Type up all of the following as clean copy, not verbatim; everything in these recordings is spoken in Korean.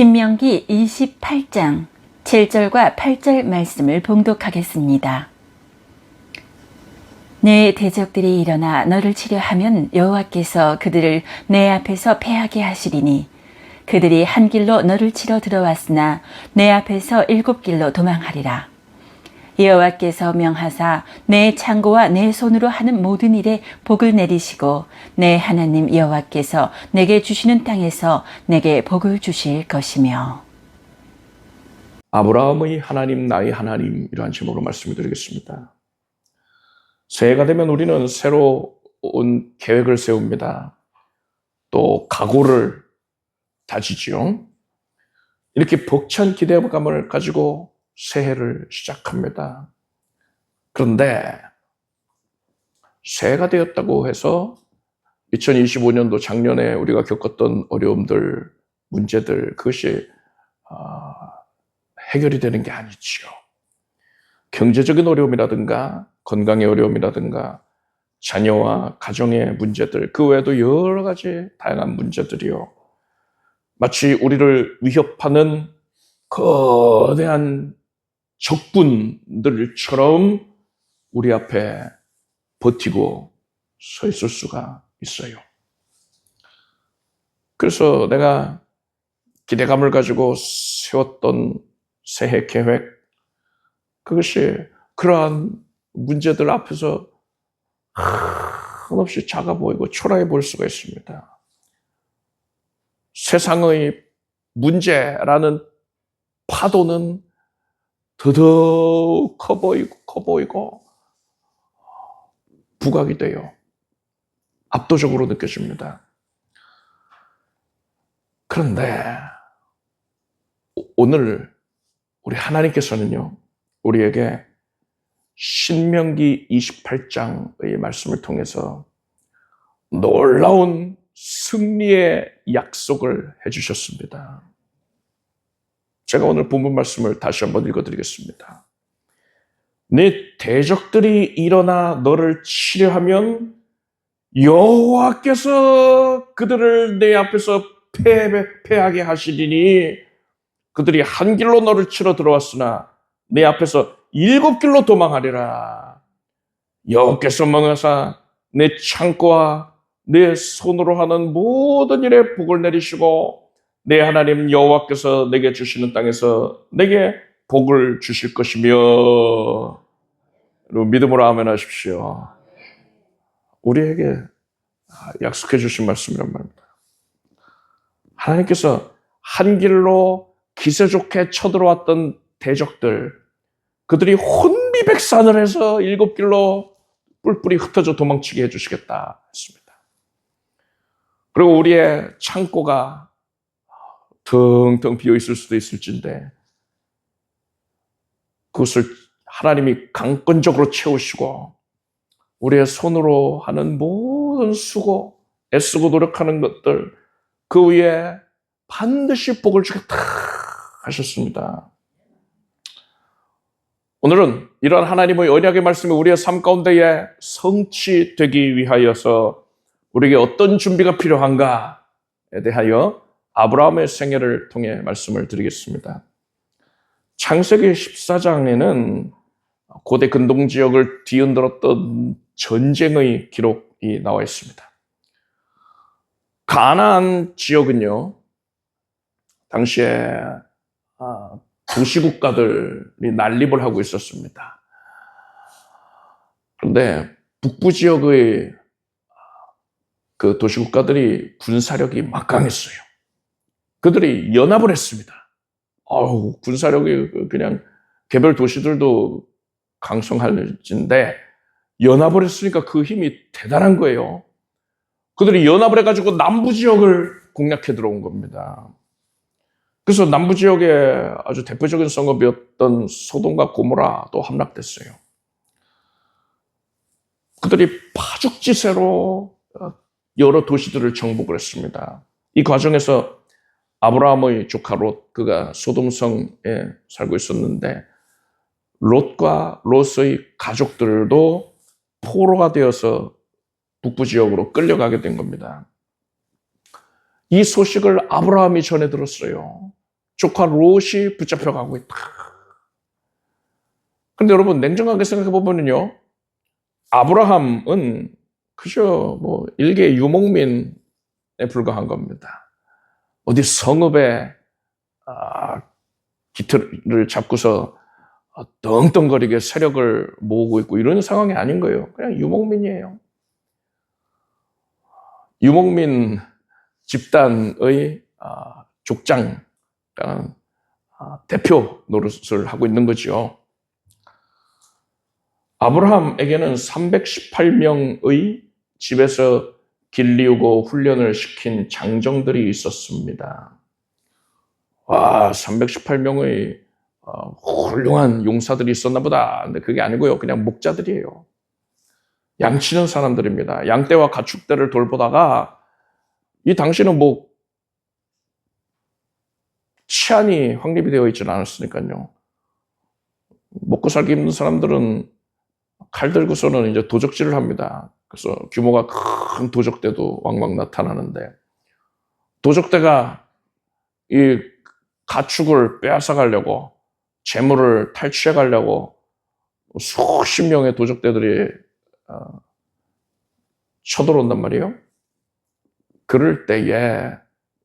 신명기 28장 7절과 8절 말씀을 봉독하겠습니다. 내 대적들이 일어나 너를 치려 하면 여호와께서 그들을 내 앞에서 패하게 하시리니 그들이 한 길로 너를 치러 들어왔으나 내 앞에서 7길로 도망하리라. 여호와께서 명하사 내 창고와 내 손으로 하는 모든 일에 복을 내리시고 내 하나님 여호와께서 내게 주시는 땅에서 내게 복을 주실 것이며. 아브라함의 하나님 나의 하나님, 이러한 제목으로 말씀을 드리겠습니다. 새해가 되면 우리는 새로운 계획을 세웁니다. 또 각오를 다지지요. 이렇게 벅찬 기대감을 가지고 새해를 시작합니다. 그런데 새해가 되었다고 해서 2025년도 작년에 우리가 겪었던 어려움들, 문제들, 그것이 해결이 되는 게 아니지요. 경제적인 어려움이라든가 건강의 어려움이라든가 자녀와 가정의 문제들, 그 외에도 여러 가지 다양한 문제들이요, 마치 우리를 위협하는 거대한 적군들처럼 우리 앞에 버티고 서 있을 수가 있어요. 그래서 내가 기대감을 가지고 세웠던 새해 계획, 그것이 그러한 문제들 앞에서 한없이 작아 보이고 초라해 보일 수가 있습니다. 세상의 문제라는 파도는 더더욱 커 보이고 부각이 돼요. 압도적으로 느껴집니다. 그런데 오늘 우리 하나님께서는요, 우리에게 신명기 28장의 말씀을 통해서 놀라운 승리의 약속을 해주셨습니다. 제가 오늘 본문 말씀을 다시 한번 읽어드리겠습니다. 네 대적들이 일어나 너를 치려 하면 여호와께서 그들을 내 앞에서 패하게 하시리니 그들이 한 길로 너를 치러 들어왔으나 내 앞에서 7길로 도망하리라. 여호와께서 명하사 내 창고와 내 손으로 하는 모든 일에 복을 내리시고 내 하나님 여호와께서 내게 주시는 땅에서 내게 복을 주실 것이며. 믿음으로 아멘 하십시오. 우리에게 약속해 주신 말씀이란 말입니다. 하나님께서 한 길로 기세 좋게 쳐들어왔던 대적들, 그들이 혼비백산을 해서 7길로 뿔뿔이 흩어져 도망치게 해주시겠다 했습니다. 그리고 우리의 창고가 텅텅 비어있을 수도 있을진데 그것을 하나님이 강권적으로 채우시고 우리의 손으로 하는 모든 수고, 애쓰고 노력하는 것들, 그 위에 반드시 복을 주겠다 하셨습니다. 오늘은 이러한 하나님의 언약의 말씀이 우리의 삶 가운데에 성취되기 위하여서 우리에게 어떤 준비가 필요한가에 대하여 아브라함의 생애를 통해 말씀을 드리겠습니다. 창세기 14장에는 고대 근동 지역을 뒤흔들었던 전쟁의 기록이 나와 있습니다. 가나안 지역은요, 당시에 도시국가들이 난립을 하고 있었습니다. 그런데 북부 지역의 그 도시국가들이 군사력이 막강했어요. 그들이 연합을 했습니다. 군사력이 그냥 개별 도시들도 강성할진데 연합을 했으니까 그 힘이 대단한 거예요. 그들이 연합을 해가지고 남부 지역을 공략해 들어온 겁니다. 그래서 남부 지역의 아주 대표적인 성읍이었던 소돔과 고모라도 함락됐어요. 그들이 파죽지세로 여러 도시들을 정복을 했습니다. 이 과정에서 아브라함의 조카 롯, 그가 소돔성에 살고 있었는데 롯과 롯의 가족들도 포로가 되어서 북부 지역으로 끌려가게 된 겁니다. 이 소식을 아브라함이 전해 들었어요. 조카 롯이 붙잡혀가고 있다. 그런데 여러분 냉정하게 생각해 보면요, 아브라함은 그저 뭐 일개 유목민에 불과한 겁니다. 어디 성읍에 기틀을 잡고서 떵떵거리게 세력을 모으고 있고 이런 상황이 아닌 거예요. 그냥 유목민이에요. 유목민 집단의 족장, 대표 노릇을 하고 있는 거죠. 아브라함에게는 318명의 집에서 길리우고 훈련을 시킨 장정들이 있었습니다. 와, 318명의 훌륭한 용사들이 있었나 보다. 근데 그게 아니고요. 그냥 목자들이에요. 양치는 사람들입니다. 양떼와 가축떼를 돌보다가 이 당시는 뭐 치안이 확립이 되어 있지는 않았으니까요. 먹고 살기 힘든 사람들은 칼 들고서는 이제 도적질을 합니다. 그래서 규모가 큰 도적대도 왕왕 나타나는데, 도적대가 이 가축을 빼앗아 가려고, 재물을 탈취해 가려고 수십 명의 도적대들이 쳐들어온단 말이에요. 그럴 때에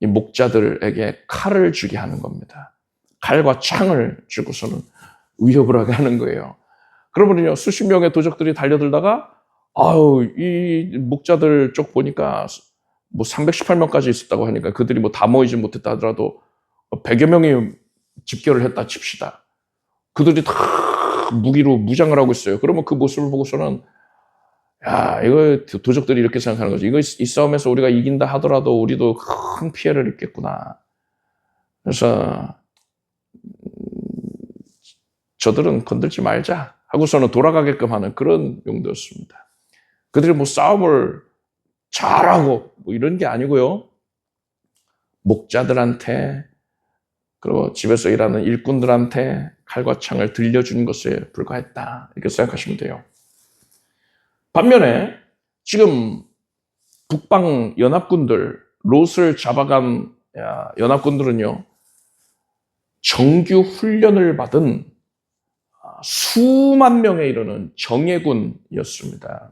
이 목자들에게 칼을 주게 하는 겁니다. 칼과 창을 주고서는 위협을 하게 하는 거예요. 그러면요, 수십 명의 도적들이 달려들다가, 이 목자들 쪽 보니까 뭐 318명까지 있었다고 하니까 그들이 뭐 다 모이지 못했다 하더라도 100여 명이 집결을 했다 칩시다. 그들이 다 무기로 무장을 하고 있어요. 그러면 그 모습을 보고서는, 야, 이거 도적들이 이렇게 생각하는 거죠. 이 싸움에서 우리가 이긴다 하더라도 우리도 큰 피해를 입겠구나. 그래서 저들은 건들지 말자 하고서는 돌아가게끔 하는 그런 용도였습니다. 그들이 뭐 싸움을 잘하고 뭐 이런 게 아니고요. 목자들한테, 그리고 집에서 일하는 일꾼들한테 칼과 창을 들려준 것에 불과했다. 이렇게 생각하시면 돼요. 반면에 지금 북방 연합군들, 롯을 잡아간 연합군들은요, 정규 훈련을 받은 수만 명에 이르는 정예군이었습니다.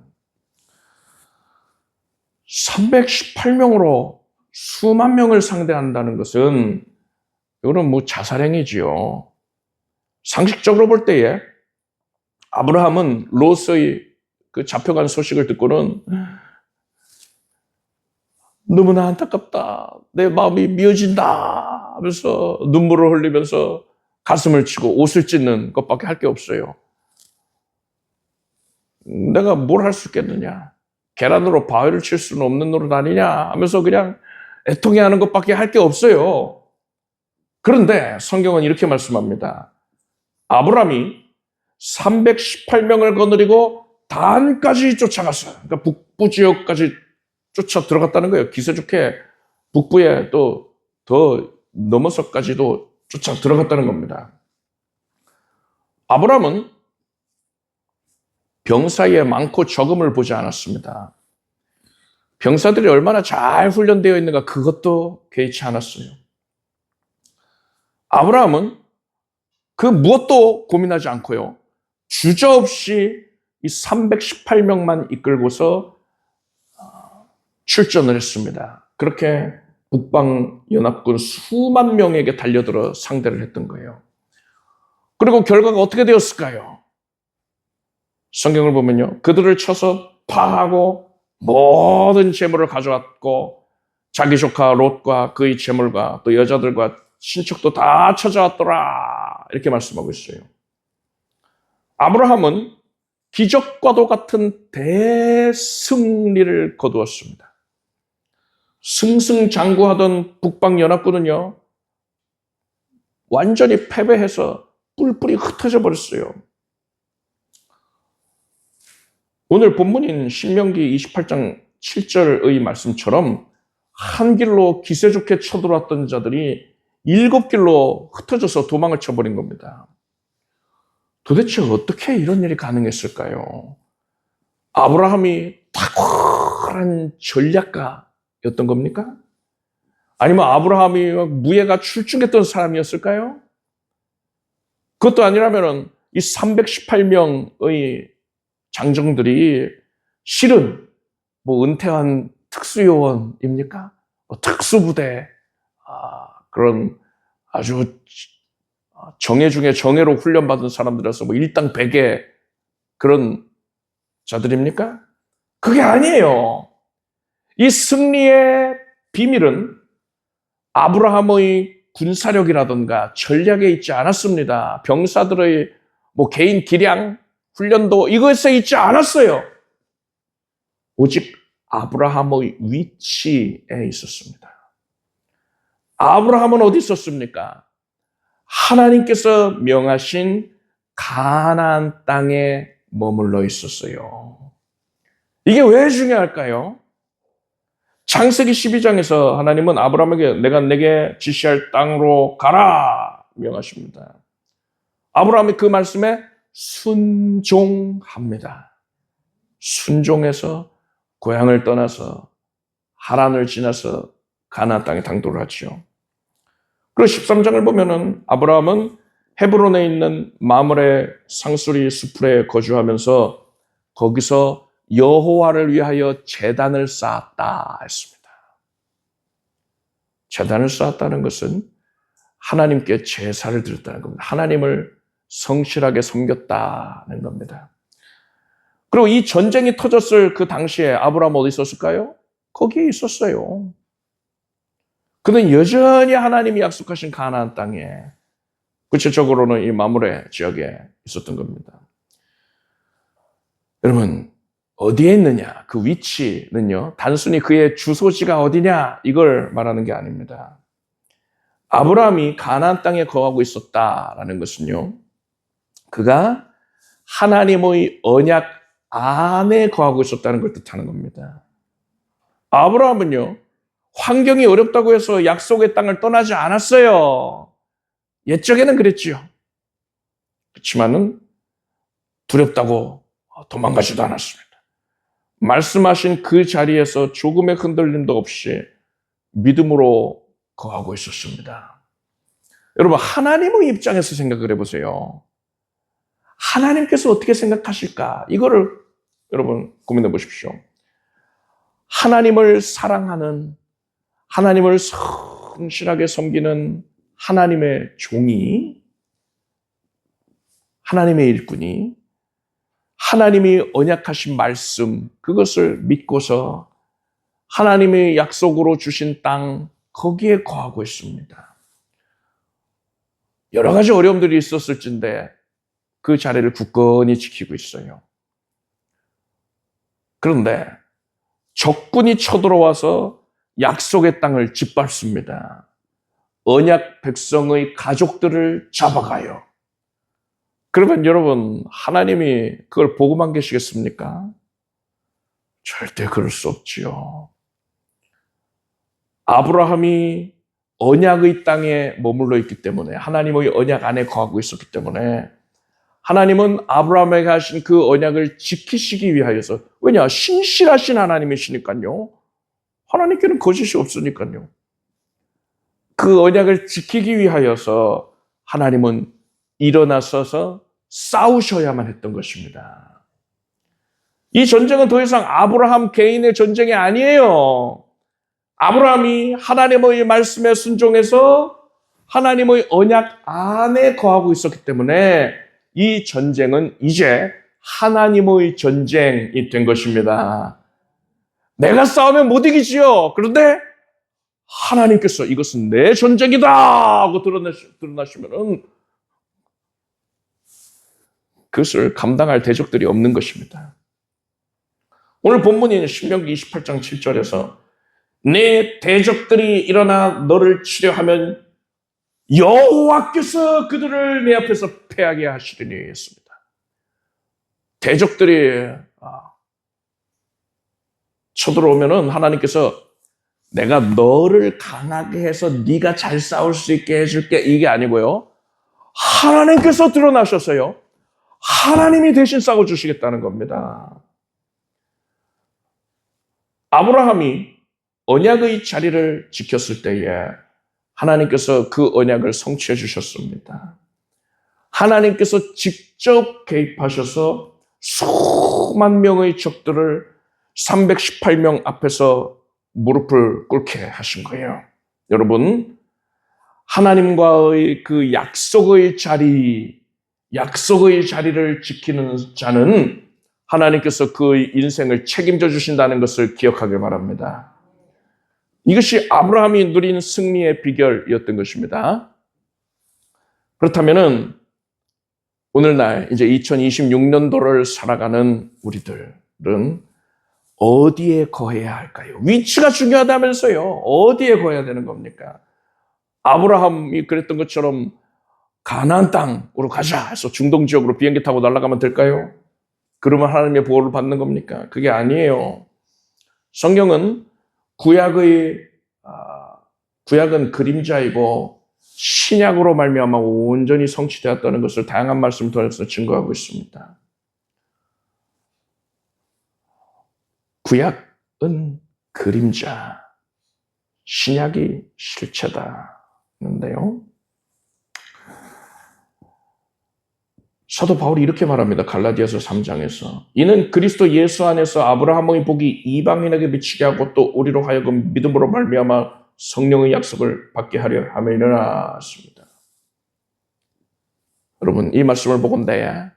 318명으로 수만 명을 상대한다는 것은 이거는 뭐 자살행위지요. 상식적으로 볼 때에 아브라함은 롯의 그 잡혀간 소식을 듣고는 너무나 안타깝다, 내 마음이 미어진다 하면서 눈물을 흘리면서 가슴을 치고 옷을 찢는 것밖에 할 게 없어요. 내가 뭘 할 수 있겠느냐, 계란으로 바위를 칠 수는 없는 노릇 아니냐 하면서 그냥 애통해하는 것밖에 할 게 없어요. 그런데 성경은 이렇게 말씀합니다. 아브라함이 318명을 거느리고 단까지 쫓아갔어요. 그러니까 북부 지역까지 쫓아 들어갔다는 거예요. 기세 좋게 북부에 또 더 넘어서까지도 쫓아 들어갔다는 겁니다. 아브라함은 병사의 많고 적음을 보지 않았습니다. 병사들이 얼마나 잘 훈련되어 있는가 그것도 개의치 않았어요. 아브라함은 그 무엇도 고민하지 않고요, 주저없이 이 318명만 이끌고서 출전을 했습니다. 그렇게 북방 연합군 수만 명에게 달려들어 상대를 했던 거예요. 그리고 결과가 어떻게 되었을까요? 성경을 보면요, 그들을 쳐서 파하고 모든 재물을 가져왔고 자기 조카 롯과 그의 재물과 또 여자들과 친척도 다 찾아왔더라, 이렇게 말씀하고 있어요. 아브라함은 기적과도 같은 대승리를 거두었습니다. 승승장구하던 북방 연합군은요, 완전히 패배해서 뿔뿔이 흩어져 버렸어요. 오늘 본문인 신명기 28장 7절의 말씀처럼 한 길로 기세 좋게 쳐들어왔던 자들이 7길로 흩어져서 도망을 쳐버린 겁니다. 도대체 어떻게 이런 일이 가능했을까요? 아브라함이 탁월한 전략가였던 겁니까? 아니면 아브라함이 무예가 출중했던 사람이었을까요? 그것도 아니라면 이 318명의 장정들이 실은 뭐 은퇴한 특수요원입니까? 특수부대, 그런 아주 정예 중에 정예로 훈련받은 사람들이라서 뭐 일당 100의 그런 자들입니까? 그게 아니에요. 이 승리의 비밀은 아브라함의 군사력이라든가 전략에 있지 않았습니다. 병사들의 뭐 개인 기량, 훈련도 이것에 있지 않았어요. 오직 아브라함의 위치에 있었습니다. 아브라함은 어디 있었습니까? 하나님께서 명하신 가나안 땅에 머물러 있었어요. 이게 왜 중요할까요? 창세기 12장에서 하나님은 아브라함에게 내가 내게 지시할 땅으로 가라 명하십니다. 아브라함이 그 말씀에 순종합니다. 순종해서 고향을 떠나서 하란을 지나서 가나안 땅에 당도를 하죠. 그리고 13장을 보면은 아브라함은 헤브론에 있는 마므레 상수리 수풀에 거주하면서 거기서 여호와를 위하여 제단을 쌓았다 했습니다. 제단을 쌓았다는 것은 하나님께 제사를 드렸다는 겁니다. 하나님을 성실하게 섬겼다는 겁니다. 그리고 이 전쟁이 터졌을 그 당시에 아브라함 어디 있었을까요? 거기에 있었어요. 그는 여전히 하나님이 약속하신 가나안 땅에, 구체적으로는 이 마므레 지역에 있었던 겁니다. 여러분, 어디에 있느냐? 그 위치는요, 단순히 그의 주소지가 어디냐? 이걸 말하는 게 아닙니다. 아브라함이 가나안 땅에 거하고 있었다라는 것은요, 그가 하나님의 언약 안에 거하고 있었다는 걸 뜻하는 겁니다. 아브라함은요, 환경이 어렵다고 해서 약속의 땅을 떠나지 않았어요. 옛적에는 그랬지요. 그렇지만은 두렵다고 도망가지도 않았습니다. 말씀하신 그 자리에서 조금의 흔들림도 없이 믿음으로 거하고 있었습니다. 여러분, 하나님의 입장에서 생각을 해보세요. 하나님께서 어떻게 생각하실까? 이거를 여러분 고민해 보십시오. 하나님을 사랑하는, 하나님을 성실하게 섬기는 하나님의 종이, 하나님의 일꾼이 하나님이 언약하신 말씀, 그것을 믿고서 하나님의 약속으로 주신 땅, 거기에 거하고 있습니다. 여러 가지 어려움들이 있었을진데 그 자리를 굳건히 지키고 있어요. 그런데 적군이 쳐들어와서 약속의 땅을 짓밟습니다. 언약 백성의 가족들을 잡아가요. 그러면 여러분, 하나님이 그걸 보고만 계시겠습니까? 절대 그럴 수 없지요. 아브라함이 언약의 땅에 머물러 있기 때문에, 하나님의 언약 안에 거하고 있었기 때문에 하나님은 아브라함에게 하신 그 언약을 지키시기 위하여서, 왜냐? 신실하신 하나님이시니까요. 하나님께는 거짓이 없으니까요. 그 언약을 지키기 위하여서 하나님은 일어나서서 싸우셔야만 했던 것입니다. 이 전쟁은 더 이상 아브라함 개인의 전쟁이 아니에요. 아브라함이 하나님의 말씀에 순종해서 하나님의 언약 안에 거하고 있었기 때문에 이 전쟁은 이제 하나님의 전쟁이 된 것입니다. 내가 싸우면 못 이기지요. 그런데 하나님께서 이것은 내 전쟁이다 하고 드러나시면 그것을 감당할 대적들이 없는 것입니다. 오늘 본문인 신명기 28장 7절에서 내 대적들이 일어나 너를 치려하면 여호와께서 그들을 내 앞에서 패하게 하시리니 했습니다. 대적들이 쳐들어오면은 하나님께서 내가 너를 강하게 해서 네가 잘 싸울 수 있게 해줄게, 이게 아니고요. 하나님께서 드러나셔서요, 하나님이 대신 싸워주시겠다는 겁니다. 아브라함이 언약의 자리를 지켰을 때에 하나님께서 그 언약을 성취해 주셨습니다. 하나님께서 직접 개입하셔서 수만 명의 적들을 318명 앞에서 무릎을 꿇게 하신 거예요. 여러분, 하나님과의 그 약속의 자리를 지키는 자는 하나님께서 그의 인생을 책임져 주신다는 것을 기억하길 바랍니다. 이것이 아브라함이 누린 승리의 비결이었던 것입니다. 그렇다면은 오늘날 이제 2026년도를 살아가는 우리들은 어디에 거해야 할까요? 위치가 중요하다면서요. 어디에 거해야 되는 겁니까? 아브라함이 그랬던 것처럼 가나안 땅으로 가자 해서 중동 지역으로 비행기 타고 날아가면 될까요? 그러면 하나님의 보호를 받는 겁니까? 그게 아니에요. 성경은 구약은 그림자이고 신약으로 말미암아 온전히 성취되었다는 것을 다양한 말씀을 통해서 증거하고 있습니다. 구약은 그림자, 신약이 실체다는데요. 사도 바울이 이렇게 말합니다. 갈라디아서 3장에서 이는 그리스도 예수 안에서 아브라함의 복이 이방인에게 미치게 하고 또 우리로 하여금 믿음으로 말미암아 성령의 약속을 받게 하려 함이니라 했습니다. 여러분, 이 말씀을 보건대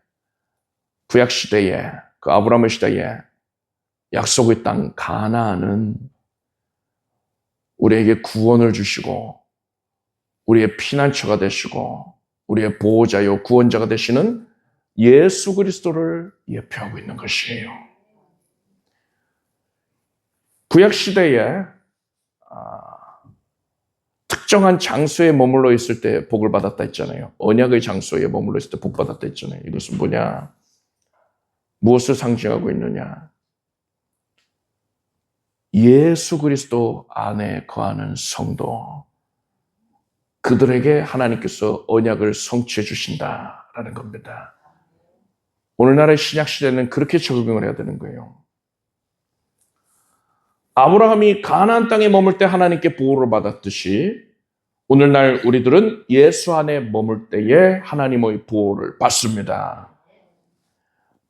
구약 시대에 그 아브라함의 시대에 약속의 땅 가나안은 우리에게 구원을 주시고 우리의 피난처가 되시고 우리의 보호자요 구원자가 되시는 예수 그리스도를 예표하고 있는 것이에요. 구약 시대에 특정한 장소에 머물러 있을 때 복을 받았다 했잖아요. 언약의 장소에 머물러 있을 때 복 받았다 했잖아요. 이것은 뭐냐? 무엇을 상징하고 있느냐? 예수 그리스도 안에 거하는 성도, 그들에게 하나님께서 언약을 성취해 주신다라는 겁니다. 오늘날의 신약 시대는 그렇게 적용을 해야 되는 거예요. 아브라함이 가나안 땅에 머물 때 하나님께 보호를 받았듯이 오늘날 우리들은 예수 안에 머물 때에 하나님의 보호를 받습니다.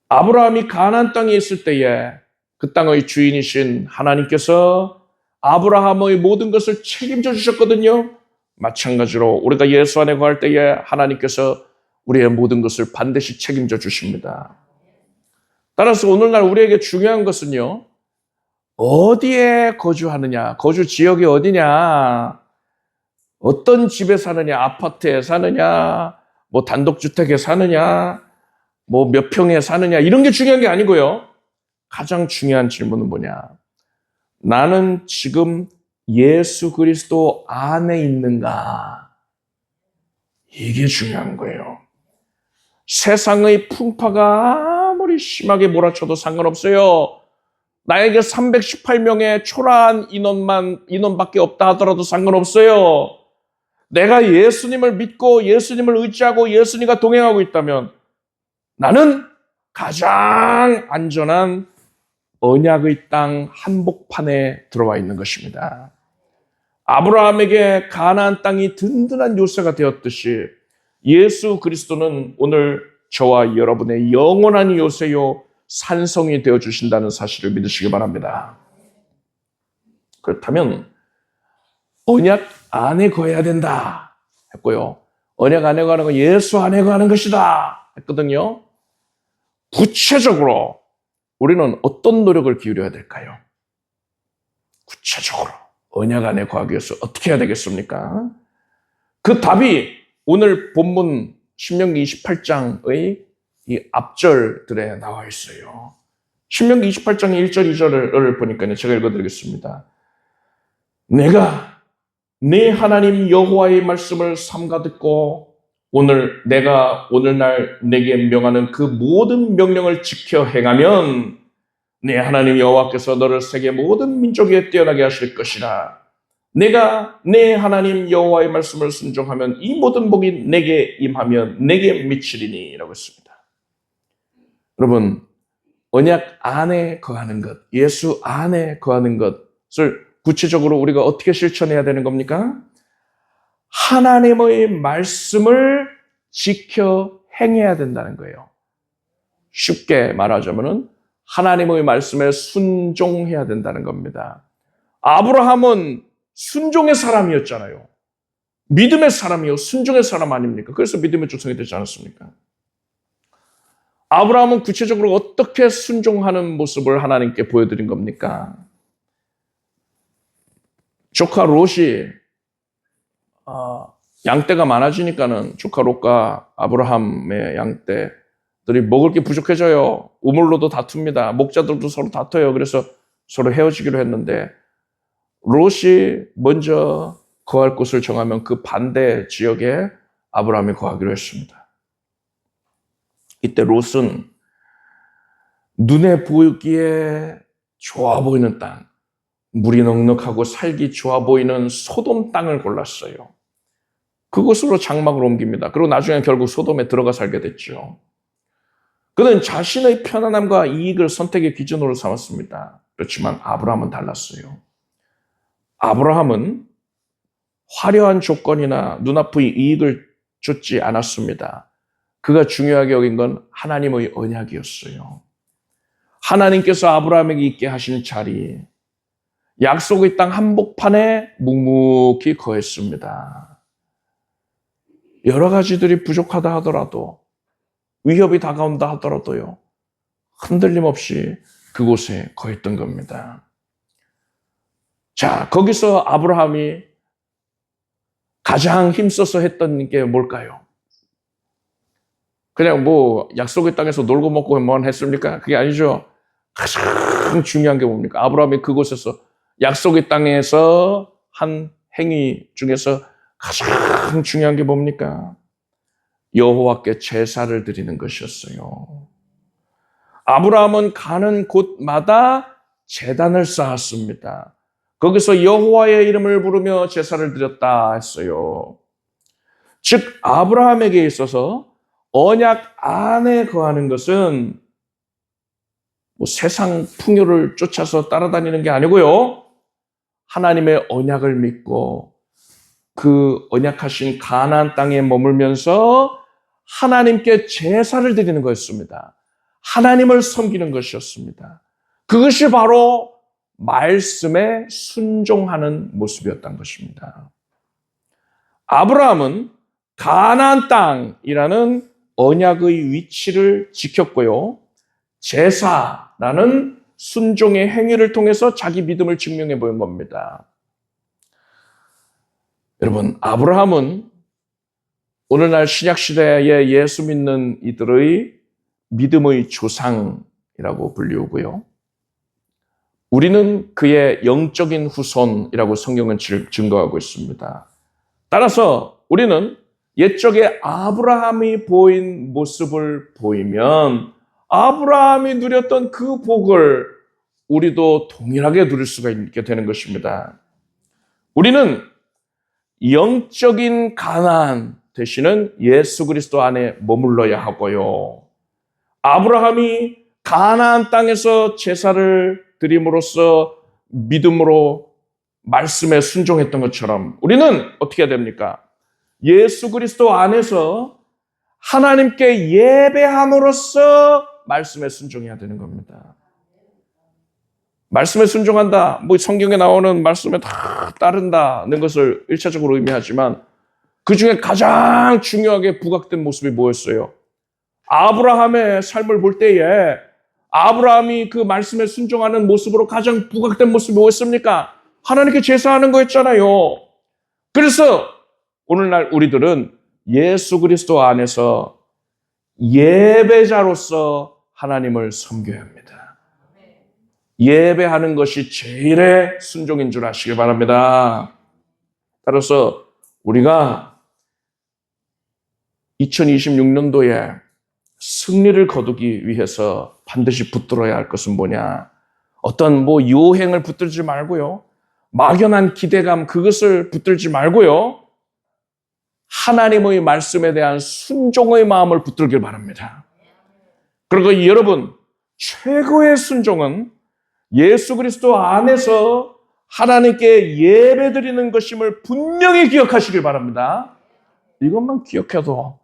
아브라함이 가나안 땅에 있을 때에 그 땅의 주인이신 하나님께서 아브라함의 모든 것을 책임져 주셨거든요. 마찬가지로 우리가 예수 안에 거할 때에 하나님께서 우리의 모든 것을 반드시 책임져 주십니다. 따라서 오늘날 우리에게 중요한 것은요, 어디에 거주하느냐, 거주 지역이 어디냐, 어떤 집에 사느냐, 아파트에 사느냐, 뭐 단독주택에 사느냐, 뭐 몇 평에 사느냐, 이런 게 중요한 게 아니고요. 가장 중요한 질문은 뭐냐? 나는 지금 예수 그리스도 안에 있는가? 이게 중요한 거예요. 세상의 풍파가 아무리 심하게 몰아쳐도 상관없어요. 나에게 318명의 초라한 인원밖에 없다 하더라도 상관없어요. 내가 예수님을 믿고 예수님을 의지하고 예수님과 동행하고 있다면 나는 가장 안전한 언약의 땅 한복판에 들어와 있는 것입니다. 아브라함에게 가나안 땅이 든든한 요새가 되었듯이 예수 그리스도는 오늘 저와 여러분의 영원한 요새요 산성이 되어주신다는 사실을 믿으시기 바랍니다. 그렇다면 언약 안에 거해야 된다 했고요. 언약 안에 거하는 건 예수 안에 거하는 것이다 했거든요. 구체적으로 우리는 어떤 노력을 기울여야 될까요? 구체적으로 언약 안에 거하기 위해서 어떻게 해야 되겠습니까? 그 답이 오늘 본문 신명기 28장의 이 앞절들에 나와 있어요. 신명기 28장 1절 2절을 보니까요. 제가 읽어드리겠습니다. 내가 네 하나님 여호와의 말씀을 삼가 듣고 내가 오늘날 내게 명하는 그 모든 명령을 지켜 행하면 네 하나님 여호와께서 너를 세계 모든 민족에 뛰어나게 하실 것이라. 내가 네 하나님 여호와의 말씀을 순종하면 이 모든 복이 내게 임하면 내게 미치리니 라고 했습니다. 여러분, 언약 안에 거하는 것, 예수 안에 거하는 것을 구체적으로 우리가 어떻게 실천해야 되는 겁니까? 하나님의 말씀을 지켜 행해야 된다는 거예요. 쉽게 말하자면 하나님의 말씀에 순종해야 된다는 겁니다. 아브라함은 순종의 사람이었잖아요. 믿음의 사람이요, 순종의 사람 아닙니까? 그래서 믿음의 조상이 되지 않았습니까? 아브라함은 구체적으로 어떻게 순종하는 모습을 하나님께 보여드린 겁니까? 조카 롯이 양떼가 많아지니까는 조카 롯과 아브라함의 양떼들이 먹을 게 부족해져요. 우물로도 다툽니다. 목자들도 서로 다퉈요. 그래서 서로 헤어지기로 했는데 롯이 먼저 거할 곳을 정하면 그 반대 지역에 아브라함이 거하기로 했습니다. 이때 롯은 눈에 보기에 좋아 보이는 땅, 물이 넉넉하고 살기 좋아 보이는 소돔 땅을 골랐어요. 그곳으로 장막을 옮깁니다. 그리고 나중에 결국 소돔에 들어가 살게 됐죠. 그는 자신의 편안함과 이익을 선택의 기준으로 삼았습니다. 그렇지만 아브라함은 달랐어요. 아브라함은 화려한 조건이나 눈앞의 이익을 쫓지 않았습니다. 그가 중요하게 여긴 건 하나님의 언약이었어요. 하나님께서 아브라함에게 있게 하신 자리, 약속의 땅 한복판에 묵묵히 거했습니다. 여러 가지들이 부족하다 하더라도, 위협이 다가온다 하더라도요, 흔들림 없이 그곳에 거했던 겁니다. 자, 거기서 아브라함이 가장 힘써서 했던 게 뭘까요? 그냥 뭐 약속의 땅에서 놀고 먹고만 했습니까? 그게 아니죠. 가장 중요한 게 뭡니까? 아브라함이 그곳에서 약속의 땅에서 한 행위 중에서 가장 중요한 게 뭡니까? 여호와께 제사를 드리는 것이었어요. 아브라함은 가는 곳마다 제단을 쌓았습니다. 거기서 여호와의 이름을 부르며 제사를 드렸다 했어요. 즉 아브라함에게 있어서 언약 안에 거하는 것은 뭐 세상 풍요를 쫓아서 따라다니는 게 아니고요. 하나님의 언약을 믿고 그 언약하신 가나안 땅에 머물면서 하나님께 제사를 드리는 것이었습니다. 하나님을 섬기는 것이었습니다. 그것이 바로 말씀에 순종하는 모습이었던 것입니다. 아브라함은 가나안 땅이라는 언약의 위치를 지켰고요. 제사라는 순종의 행위를 통해서 자기 믿음을 증명해 보인 겁니다. 여러분, 아브라함은 오늘날 신약시대에 예수 믿는 이들의 믿음의 조상이라고 불리우고요. 우리는 그의 영적인 후손이라고 성경은 증거하고 있습니다. 따라서 우리는 옛적에 아브라함이 보인 모습을 보이면 아브라함이 누렸던 그 복을 우리도 동일하게 누릴 수가 있게 되는 것입니다. 우리는 영적인 가나안 되시는 예수 그리스도 안에 머물러야 하고요. 아브라함이 가나안 땅에서 제사를 드림으로써 믿음으로 말씀에 순종했던 것처럼 우리는 어떻게 해야 됩니까? 예수 그리스도 안에서 하나님께 예배함으로써 말씀에 순종해야 되는 겁니다. 말씀에 순종한다, 뭐 성경에 나오는 말씀에 다 따른다는 것을 1차적으로 의미하지만 그 중에 가장 중요하게 부각된 모습이 뭐였어요? 아브라함의 삶을 볼 때에 아브라함이 그 말씀에 순종하는 모습으로 가장 부각된 모습이 뭐였습니까? 하나님께 제사하는 거였잖아요. 그래서 오늘날 우리들은 예수 그리스도 안에서 예배자로서 하나님을 섬겨야 합니다. 예배하는 것이 제일의 순종인 줄 아시기 바랍니다. 따라서 우리가 2026년도에 승리를 거두기 위해서 반드시 붙들어야 할 것은 뭐냐? 어떤 요행을 붙들지 말고요. 막연한 기대감 그것을 붙들지 말고요. 하나님의 말씀에 대한 순종의 마음을 붙들길 바랍니다. 그리고 여러분, 최고의 순종은 예수 그리스도 안에서 하나님께 예배드리는 것임을 분명히 기억하시길 바랍니다. 이것만 기억해도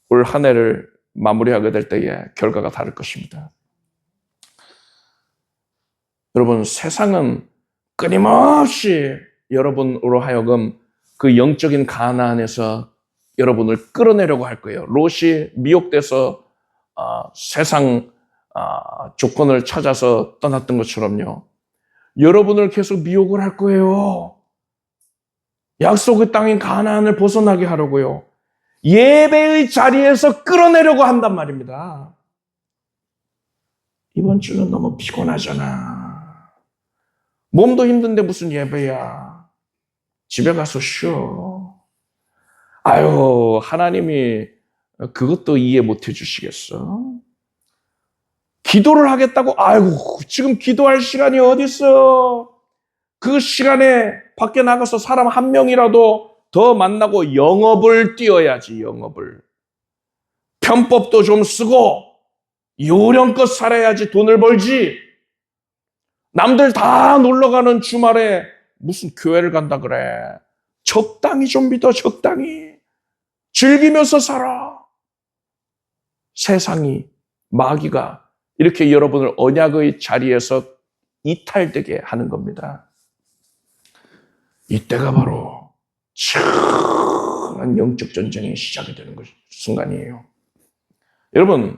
올 한 해를 마무리하게 될 때에 결과가 다를 것입니다. 여러분, 세상은 끊임없이 여러분으로 하여금 그 영적인 가나안에서 여러분을 끌어내려고 할 거예요. 롯이 미혹돼서 세상 조건을 찾아서 떠났던 것처럼요. 여러분을 계속 미혹을 할 거예요. 약속의 땅인 가나안을 벗어나게 하려고요. 예배의 자리에서 끌어내려고 한단 말입니다. 이번 주는 너무 피곤하잖아. 몸도 힘든데 무슨 예배야. 집에 가서 쉬어. 아유, 하나님이 그것도 이해 못 해주시겠어? 기도를 하겠다고? 아이고, 지금 기도할 시간이 어딨어? 그 시간에 밖에 나가서 사람 한 명이라도 더 만나고 영업을 뛰어야지, 영업을. 편법도 좀 쓰고 요령껏 살아야지 돈을 벌지. 남들 다 놀러가는 주말에 무슨 교회를 간다 그래. 적당히 좀 믿어, 적당히. 즐기면서 살아. 세상이, 마귀가 이렇게 여러분을 언약의 자리에서 이탈되게 하는 겁니다. 이때가 바로 치열한 영적 전쟁이 시작이 되는 순간이에요. 여러분,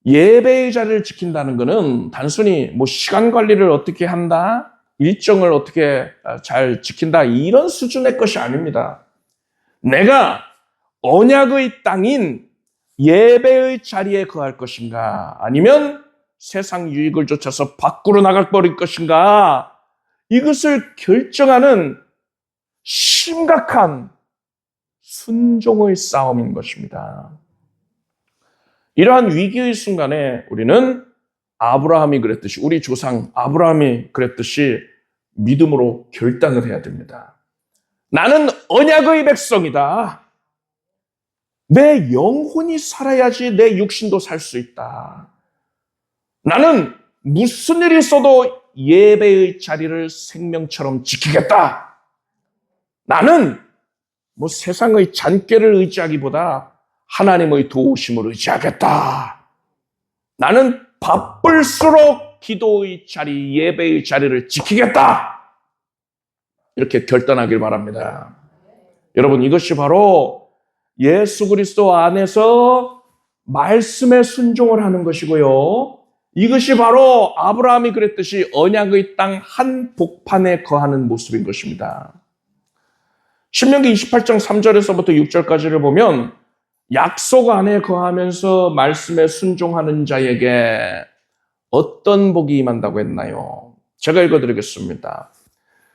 예배의 자리를 지킨다는 것은 단순히 뭐 시간 관리를 어떻게 한다, 일정을 어떻게 잘 지킨다, 이런 수준의 것이 아닙니다. 내가 언약의 땅인 예배의 자리에 거할 것인가, 아니면 세상 유익을 쫓아서 밖으로 나갈 버릴 것인가, 이것을 결정하는 심각한 순종의 싸움인 것입니다. 이러한 위기의 순간에 우리는 아브라함이 그랬듯이, 우리 조상 아브라함이 그랬듯이 믿음으로 결단을 해야 됩니다. 나는 언약의 백성이다. 내 영혼이 살아야지 내 육신도 살 수 있다. 나는 무슨 일이 있어도 예배의 자리를 생명처럼 지키겠다. 나는 뭐 세상의 잔꾀를 의지하기보다 하나님의 도우심을 의지하겠다. 나는 바쁠수록 기도의 자리, 예배의 자리를 지키겠다. 이렇게 결단하길 바랍니다. 여러분, 이것이 바로 예수 그리스도 안에서 말씀에 순종을 하는 것이고요. 이것이 바로 아브라함이 그랬듯이 언약의 땅 한 복판에 거하는 모습인 것입니다. 신명기 28장 3절에서부터 6절까지를 보면 약속 안에 거하면서 말씀에 순종하는 자에게 어떤 복이 임한다고 했나요? 제가 읽어드리겠습니다.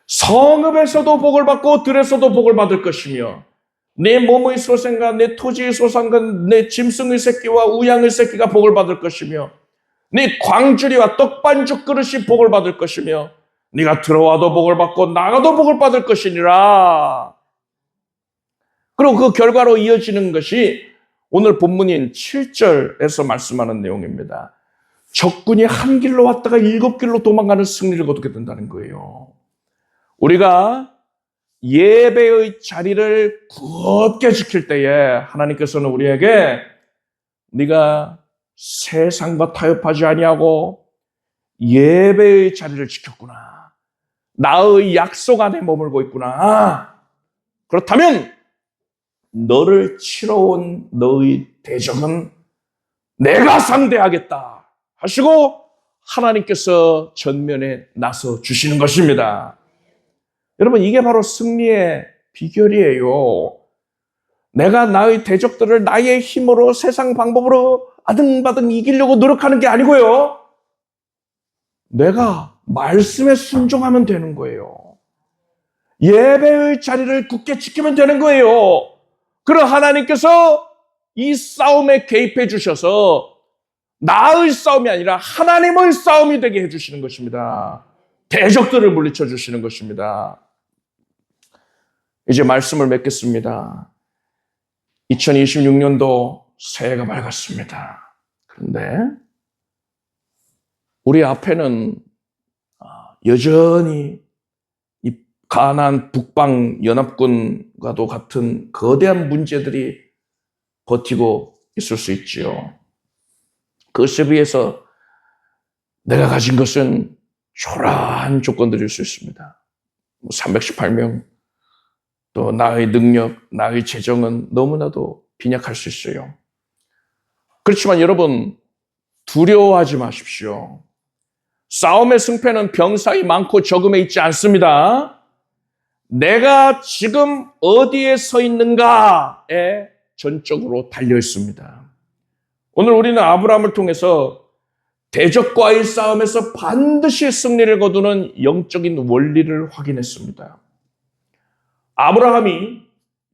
성읍에서도 복을 받고 들에서도 복을 받을 것이며 내 몸의 소생과 내 토지의 소산과 내 짐승의 새끼와 우양의 새끼가 복을 받을 것이며 네 광주리와 떡반죽 그릇이 복을 받을 것이며 네가 들어와도 복을 받고 나가도 복을 받을 것이니라. 그리고 그 결과로 이어지는 것이 오늘 본문인 7절에서 말씀하는 내용입니다. 적군이 한 길로 왔다가 7길로 도망가는 승리를 거두게 된다는 거예요. 우리가 예배의 자리를 굳게 지킬 때에 하나님께서는 우리에게 네가 세상과 타협하지 아니하고 예배의 자리를 지켰구나. 나의 약속 안에 머물고 있구나. 그렇다면 너를 치러 온 너의 대적은 내가 상대하겠다 하시고 하나님께서 전면에 나서 주시는 것입니다. 여러분, 이게 바로 승리의 비결이에요. 내가 나의 대적들을 나의 힘으로 세상 방법으로 아등바등 이기려고 노력하는 게 아니고요. 내가 말씀에 순종하면 되는 거예요. 예배의 자리를 굳게 지키면 되는 거예요. 그럼 하나님께서 이 싸움에 개입해 주셔서 나의 싸움이 아니라 하나님의 싸움이 되게 해주시는 것입니다. 대적들을 물리쳐 주시는 것입니다. 이제 말씀을 맺겠습니다. 2026년도 새해가 밝았습니다. 그런데 우리 앞에는 여전히 이 가나안 북방 연합군과도 같은 거대한 문제들이 버티고 있을 수 있지요. 그것에 비해서 내가 가진 것은 초라한 조건들일 수 있습니다. 318명, 또 나의 능력, 나의 재정은 너무나도 빈약할 수 있어요. 그렇지만 여러분, 두려워하지 마십시오. 싸움의 승패는 병사의 많고 적음에 있지 않습니다. 내가 지금 어디에 서 있는가에 전적으로 달려 있습니다. 오늘 우리는 아브라함을 통해서 대적과의 싸움에서 반드시 승리를 거두는 영적인 원리를 확인했습니다. 아브라함이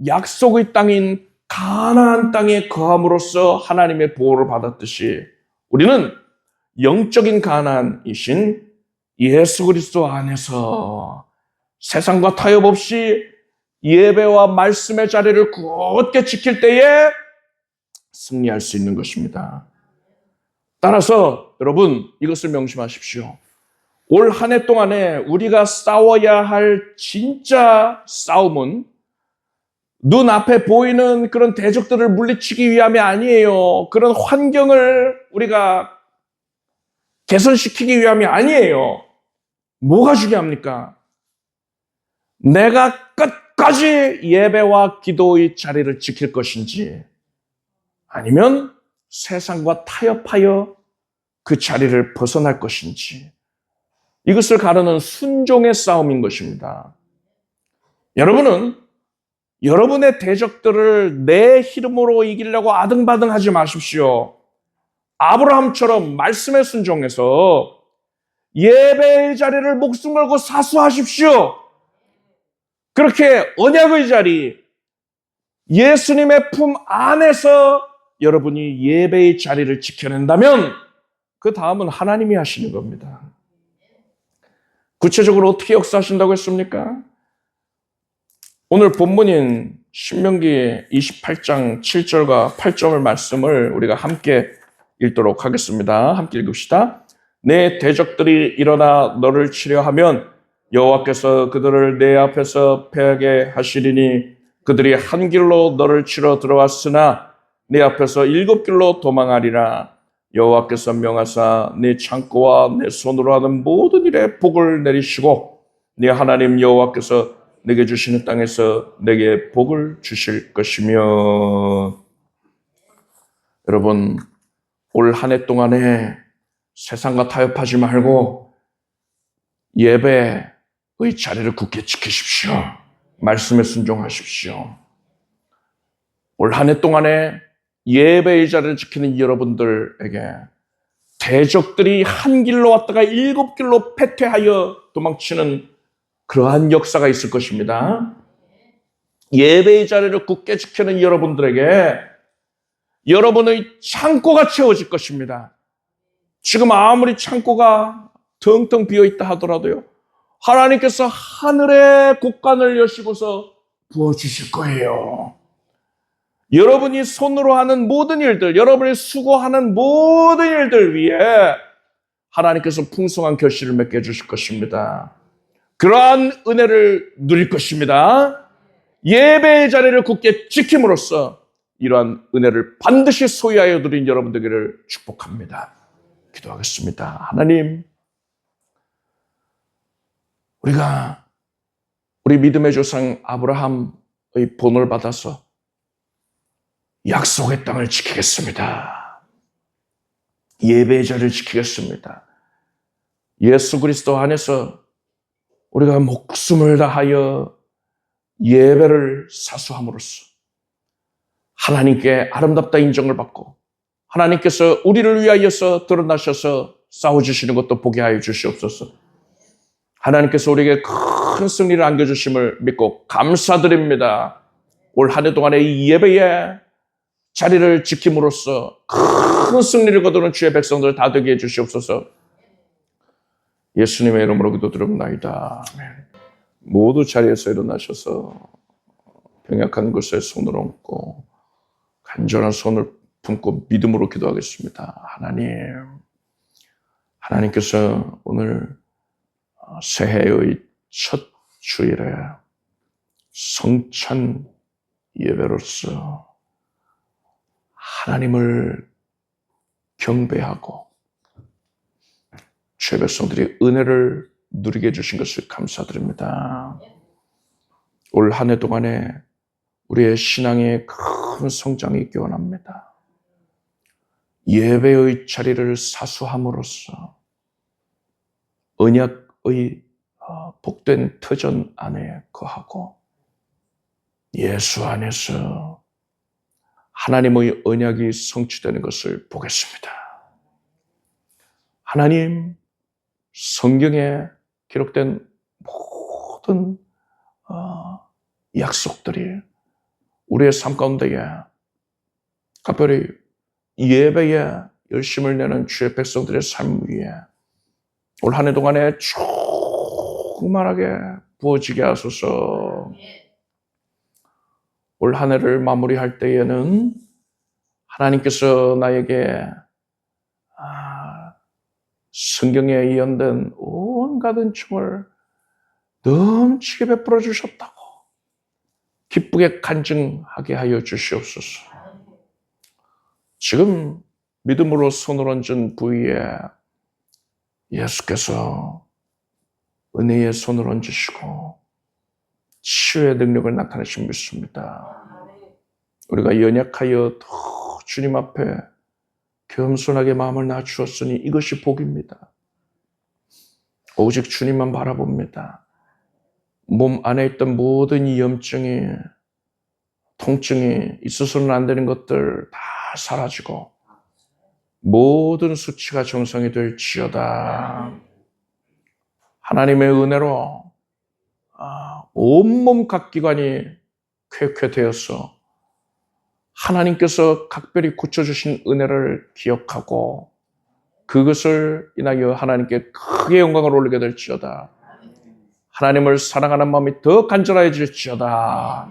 약속의 땅인 가나안 땅에 거함으로써 하나님의 보호를 받았듯이 우리는 영적인 가나안이신 예수 그리스도 안에서 세상과 타협 없이 예배와 말씀의 자리를 굳게 지킬 때에 승리할 수 있는 것입니다. 따라서 여러분 이것을 명심하십시오. 올 한 해 동안에 우리가 싸워야 할 진짜 싸움은 눈앞에 보이는 그런 대적들을 물리치기 위함이 아니에요. 그런 환경을 우리가 개선시키기 위함이 아니에요. 뭐가 중요합니까? 내가 끝까지 예배와 기도의 자리를 지킬 것인지 아니면 세상과 타협하여 그 자리를 벗어날 것인지 이것을 가르는 순종의 싸움인 것입니다. 여러분은 여러분의 대적들을 내 힘으로 이기려고 아등바등하지 마십시오. 아브라함처럼 말씀에 순종해서 예배의 자리를 목숨 걸고 사수하십시오. 그렇게 언약의 자리, 예수님의 품 안에서 여러분이 예배의 자리를 지켜낸다면 그 다음은 하나님이 하시는 겁니다. 구체적으로 어떻게 역사하신다고 했습니까? 오늘 본문인 신명기 28장 7절과 8절의 말씀을 우리가 함께 읽도록 하겠습니다. 함께 읽읍시다. 내 대적들이 일어나 너를 치려 하면 여호와께서 그들을 내 앞에서 패하게 하시리니 그들이 한 길로 너를 치러 들어왔으나 내 앞에서 7길로 도망하리라. 여호와께서 명하사 네 창고와 내 손으로 하는 모든 일에 복을 내리시고 네 하나님 여호와께서 내게 주시는 땅에서 내게 복을 주실 것이며. 여러분 올 한 해 동안에 세상과 타협하지 말고 예배의 자리를 굳게 지키십시오. 말씀에 순종하십시오. 올 한 해 동안에 예배의 자리를 지키는 여러분들에게 대적들이 한 길로 왔다가 7길로 패퇴하여 도망치는 그러한 역사가 있을 것입니다. 예배의 자리를 굳게 지키는 여러분들에게 여러분의 창고가 채워질 것입니다. 지금 아무리 창고가 텅텅 비어있다 하더라도요, 하나님께서 하늘의 곳간을 여시고서 부어주실 거예요. 여러분이 손으로 하는 모든 일들, 여러분이 수고하는 모든 일들 위에 하나님께서 풍성한 결실을 맺게 해주실 것입니다. 그러한 은혜를 누릴 것입니다. 예배의 자리를 굳게 지킴으로써 이러한 은혜를 반드시 소유하여 누린 여러분 되기를 축복합니다. 기도하겠습니다. 하나님, 우리가 우리 믿음의 조상 아브라함의 본을 받아서 약속의 땅을 지키겠습니다. 예배의 자리를 지키겠습니다. 예수 그리스도 안에서 우리가 목숨을 다하여 예배를 사수함으로써 하나님께 아름답다 인정을 받고 하나님께서 우리를 위하여서 드러나셔서 싸워주시는 것도 보게 하여 주시옵소서. 하나님께서 우리에게 큰 승리를 안겨주심을 믿고 감사드립니다. 올 한 해 동안의 이 예배에 자리를 지킴으로써 큰 승리를 거두는 주의 백성들 다 되게 해주시옵소서. 예수님의 이름으로 기도드립니다. 모두 자리에서 일어나셔서 병약한 것에 손을 얹고 간절한 손을 품고 믿음으로 기도하겠습니다. 하나님께서 오늘 새해의 첫 주일에 성찬 예배로서 하나님을 경배하고 주의 백성들이 은혜를 누리게 해주신 것을 감사드립니다. 올 한 해 동안에 우리의 신앙의 큰 성장이 있기 원합니다. 예배의 자리를 사수함으로써 언약의 복된 터전 안에 거하고 예수 안에서 하나님의 언약이 성취되는 것을 보겠습니다. 하나님, 성경에 기록된 모든 약속들이 우리의 삶 가운데에 특별히 예배에 열심을 내는 주의 백성들의 삶 위에 올 한 해 동안에 충만하게 부어지게 하소서. 올 한 해를 마무리할 때에는 하나님께서 나에게 성경에 예언된 온갖 은총을 넘치게 베풀어 주셨다고 기쁘게 간증하게 하여 주시옵소서. 지금 믿음으로 손을 얹은 부위에 예수께서 은혜의 손을 얹으시고 치유의 능력을 나타내신 믿습니다. 우리가 연약하여 더 주님 앞에 겸손하게 마음을 낮추었으니 이것이 복입니다. 오직 주님만 바라봅니다. 몸 안에 있던 모든 이 염증이, 통증이, 있어서는 안 되는 것들 다 사라지고 모든 수치가 정상이 될지어다. 하나님의 은혜로 온몸 각 기관이 쾌쾌되어서 하나님께서 각별히 고쳐주신 은혜를 기억하고 그것을 인하여 하나님께 크게 영광을 올리게 될지어다. 하나님을 사랑하는 마음이 더 간절해질지어다.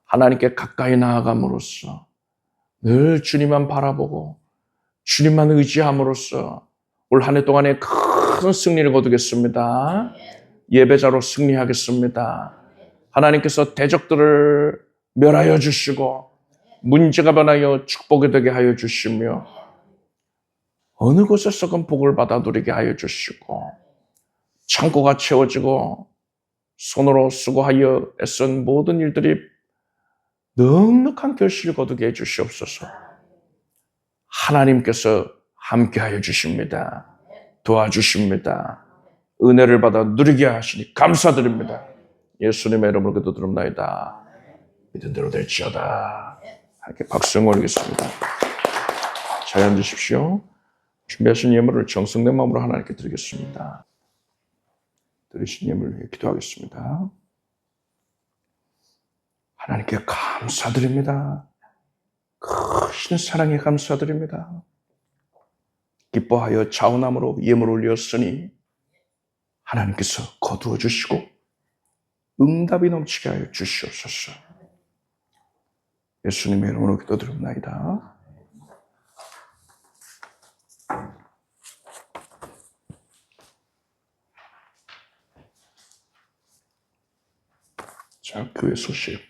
하나님께 가까이 나아감으로써 늘 주님만 바라보고 주님만 의지함으로써 올 한 해 동안에 큰 승리를 거두겠습니다. 예배자로 승리하겠습니다. 하나님께서 대적들을 멸하여 주시고 문제가 변하여 축복이 되게 하여 주시며 어느 곳에서건 복을 받아 누리게 하여 주시고 창고가 채워지고 손으로 수고하여 애쓴 모든 일들이 넉넉한 결실을 거두게 해 주시옵소서. 하나님께서 함께하여 주십니다. 도와주십니다. 은혜를 받아 누리게 하시니 감사드립니다. 예수님의 이름으로 기도드립나이다. 믿은 대로 될지어다. 함께 박수 올리겠습니다. 잘 앉으십시오. 준비하신 예물을 정성된 마음으로 하나님께 드리겠습니다. 드리신 예물을 위해 기도하겠습니다. 하나님께 감사드립니다. 크신 사랑에 감사드립니다. 기뻐하여 자원함으로 예물을 올렸으니 하나님께서 거두어 주시고 응답이 넘치게 하여 주시옵소서. 예수님의 이름으로 기도드립나이다. 자, 교회 소식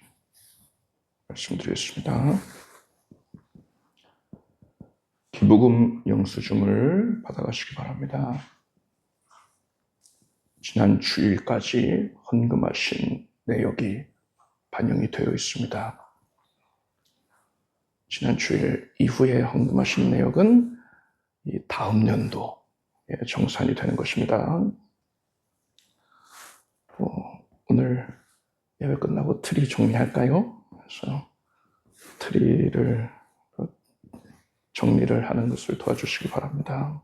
말씀드리겠습니다. 기부금 영수증을 받아가시기 바랍니다. 지난 주일까지 헌금하신 내역이 반영이 되어 있습니다. 지난 주일 이후에 헌금하신 내역은 다음 연도에 정산이 되는 것입니다. 오늘 예배 끝나고 트리 정리할까요? 그래서 트리를 정리를 하는 것을 도와주시기 바랍니다.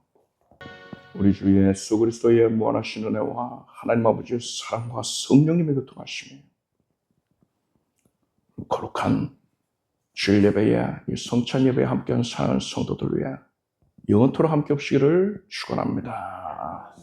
우리 주 예수 그리스도의 무한하신 은혜와 하나님 아버지의 사랑과 성령님의 교통하심이 거룩한 주일 예배에 이 성찬 예배에 함께한 사랑하는 성도들 위해 영원토록 함께 없시기를 축원합니다.